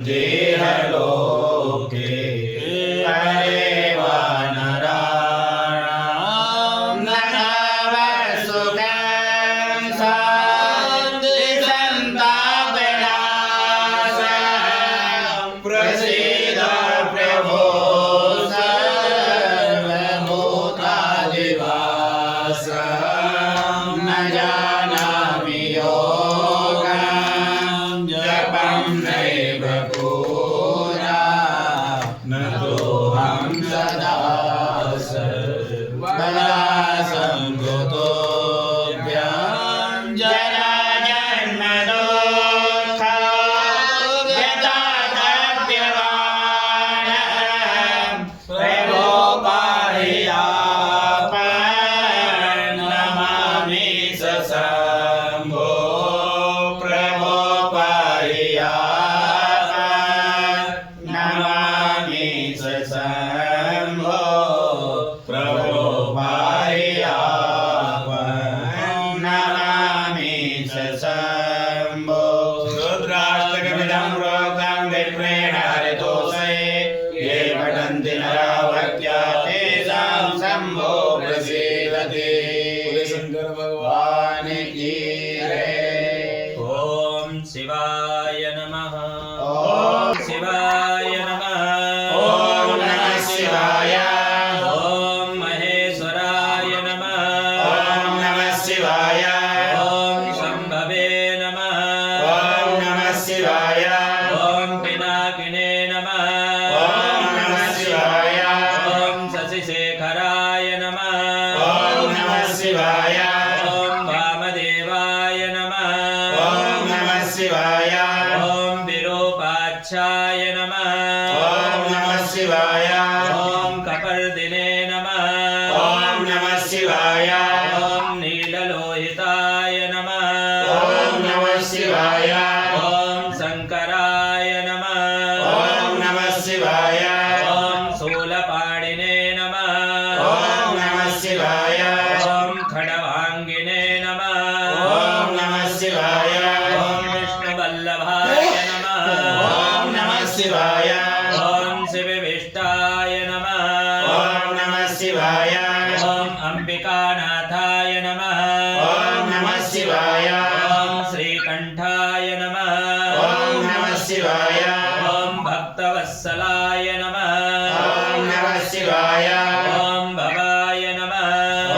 देहलोके हरे वानराणां नमः सुखं शान्ति सन्तापनाशं प्रसीद प्रभो सर्वभूताधिवासं न जानामि योगं जपं नैव पुरा न तोऽहं सदा सर्वदा संगतोऽभ्यां जराजन्मदुःखं प्रभो पाहि आपन् नमामि शम्भो प्रभो पाहि आपन् नमामि शम्भो प्रभो पाहि आपन् नमामि शम्भो रुद्राष्टकमिदं प्रोक्तं विप्रेण हरितोषे ये पठन्ति नरा भक्त्या तेषां शम्भो प्रसीदति। शंकर भगवान की जय। ओम शिवाय नमः। ओम शिवाय नमः। ओम नमः शिवाय। ओम महेश्वराय नमः। ओम नमः शिवाय। ओम शंभवे नमः। ओम नमः शिवाय। ओम पिनाकिने नमः। ओम नमः शिवाय। ओम शशिशेखराय नमः। ओम नमः शिवाय। ओम वामदेवाय नमः। ओम नमः शिवाय। ओम विरूपाक्षाय नमः। ओम नमः शिवाय। ओम कपर्दिने नमः। ओम नमः शिवाय। ओम नीललोहिताय नमः। ओम नमः शिवाय। ओम शंकराय नमः। ओम नमः शिवाय। ओम शूलपाणिने नमः। ओम नमः शिवाय। ओम खडवांगिने नमः। ओम नमः शिवाय। ओम विष्णुवल्लभाय नमः। ओम नमः शिवाय। ओम शिवविष्टाय नमः। ओम नमः शिवाय। ओम अंबिकानाथाय नमः। ओम नमः शिवाय। ओम श्रीकंठाय नमः। ओम नमः शिवाय। ओम भक्तवत्सलाय नमः। ओम नमः शिवाय। ओम भवाय नमः।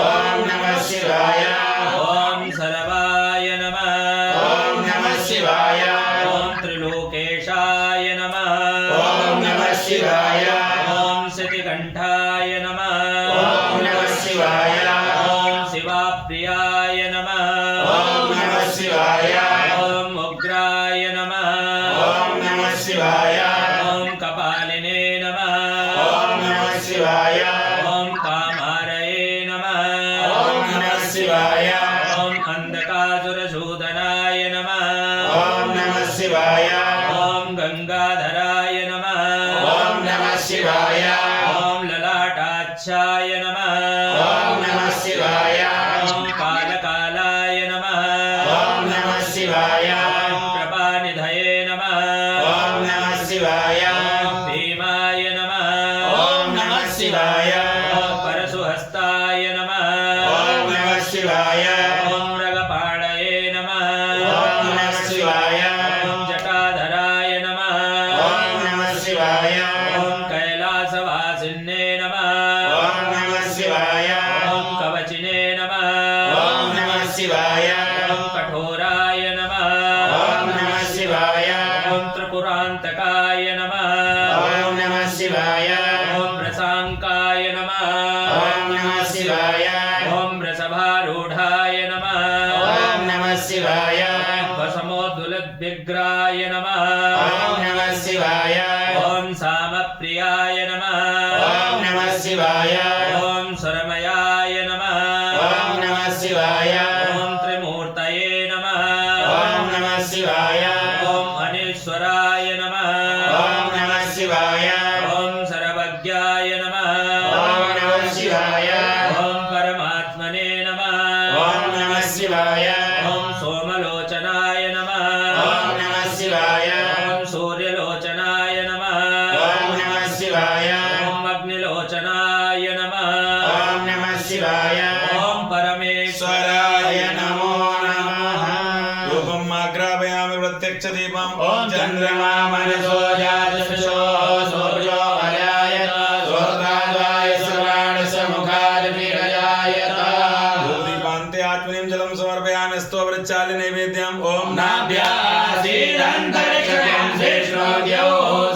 ओम नमः शिवाय। ओम सर्वाय नमः। ओम नमः शिवाय। ओम त्रिलोकेशाय नमः। ओम नमः शिवाय। ओम श्रीकंठाय नमः। ओम नमः शिवाय। ओम शिवाप्रियाय नमः। ओम नमः शिवाय। ओम उग्राय नमः। ओम नमः शिवाय। ओम कपालिने नमः। ओम नमः शिवाय। ओम कामारये नमः। ओम नमः शिवाय। ओम अंधकासुरसूदनाय नमः। ओम नमः शिवाय। ओम गंगाधराय नमः। ओम नमः शिवाय। ओम ललाटाक्षाय नमः। ओम नमः शिवाय। ओम कालकालाय नमः। ओम नमः शिवाय। ओम कृपानिधये नमः। ओम नमः शिवाय। ओम भीमाय नमः। ओम नमः शिवाय। ओम परशुहस्ताय नमः। ओम नमः शिवाय। ओम मृगपाणये नमः। ओम नमः शिवाय। ओम जटाधराय नमः। ओम नमः शिवाय। ओम कैलासवासिन्ये नमः। ओम नमः शिवाय। ओम कवचिने नमः। ओम नमः शिवाय। ओम कठोराय नमः। ओम नमः शिवाय। ओम त्रिपुरान्तकाय नमः। ओम नमः शिवाय। ओम वृषांकाय नमः। ओम नमः शिवाय। ओम वृषभारूढाय नमः। ओम नमः शिवाय। वसमोद्धुलद्विग्राय नमः। ओम नमः शिवाय। ओम सामप्रियाय नमः। ओम नमः शिवाय। ओम सुरमयाय नमः। ओम नमः शिवाय। ओम त्रिमूर्तये नमः। ओम नमः शिवाय। ओम अनीश्वराय नमः। ओम नमः शिवाय। ओम सर्वज्ञाय नमः। ओम नमः शिवाय। ओम परमात्मने नमः। ओम नमः शिवाय। ओम सोमलोचनाय नमः। ओम नमः शिवाय। ओम सूर्यलोचनाय मा मनसो जातशो सोऽजो अजायत सोत्राद्वाय सर्वाणस्य मुखादपीडजायत भूदीपान्ते आत्मनीं जलं समर्पयामि स्तोत्रचाल्य नैवेद्यम् ॐ नाभ्यासीदन्तरिक्षं शेषोद्यौ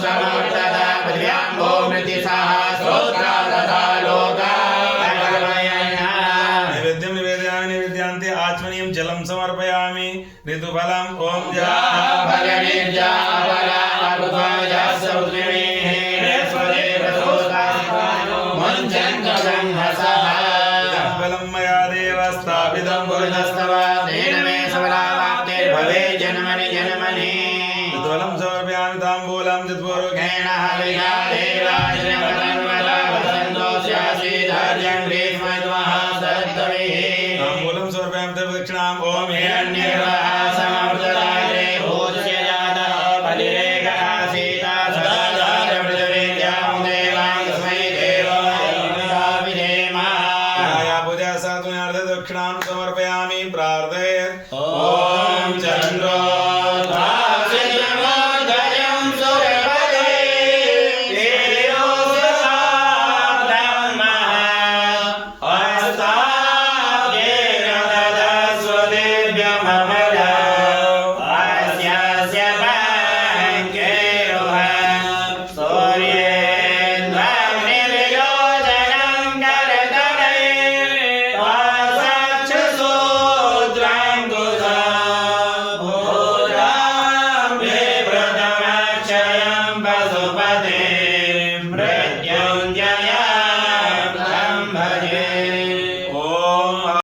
समवर्तता पृथिव्यां भूमृतिसः स्तोत्रा तथा लोका नैवेद्यं निवेदयामि नैवेद्यान्ते आत्मनीं जलं समर्पयामि ऋतुफलम् ॐ फलनिर्जा फला अकुत्वजा सौत्रिणीः मुञ्चन्तो ब्रह्मसः फलं मया देव स्थापितं पुरुषस्तव तेन मे सफलावाप्तिर्भवे जन्मनि जन्मनि ऋतुफलं समर्पयामि ताम्बूलं चित्पूर्वकेण हविषा देवाजनमतन्वता वसन्तोऽस्यासीधैर्यं ग्रीष्मद्वः सत्तविः ताम्बूलं समर्पयामि तद्दक्षिणाम् ॐ हिरण्यर्वः समवर्तताग्रे भूतस्य जातः बलिरेकः सीता सदाचार पृथिवीत्यां देवां तस्मै देवाय विधेम या पूजा साधुनार्थ दक्षिणां समर्पयामि प्रार्थयेत् ॐ चन्द्रो द्वासितमोदयं सुरपदे देवो सदाब्रह्मः अस्ताभ्येन ददस्वदेभ्यममला अस्यस्य पङ्केरुहं सूर्येन्द्रग्निर्योजनं करतले वासक्षसूत्रं कुसा भूतां विव्रतमक्षयं पशुपते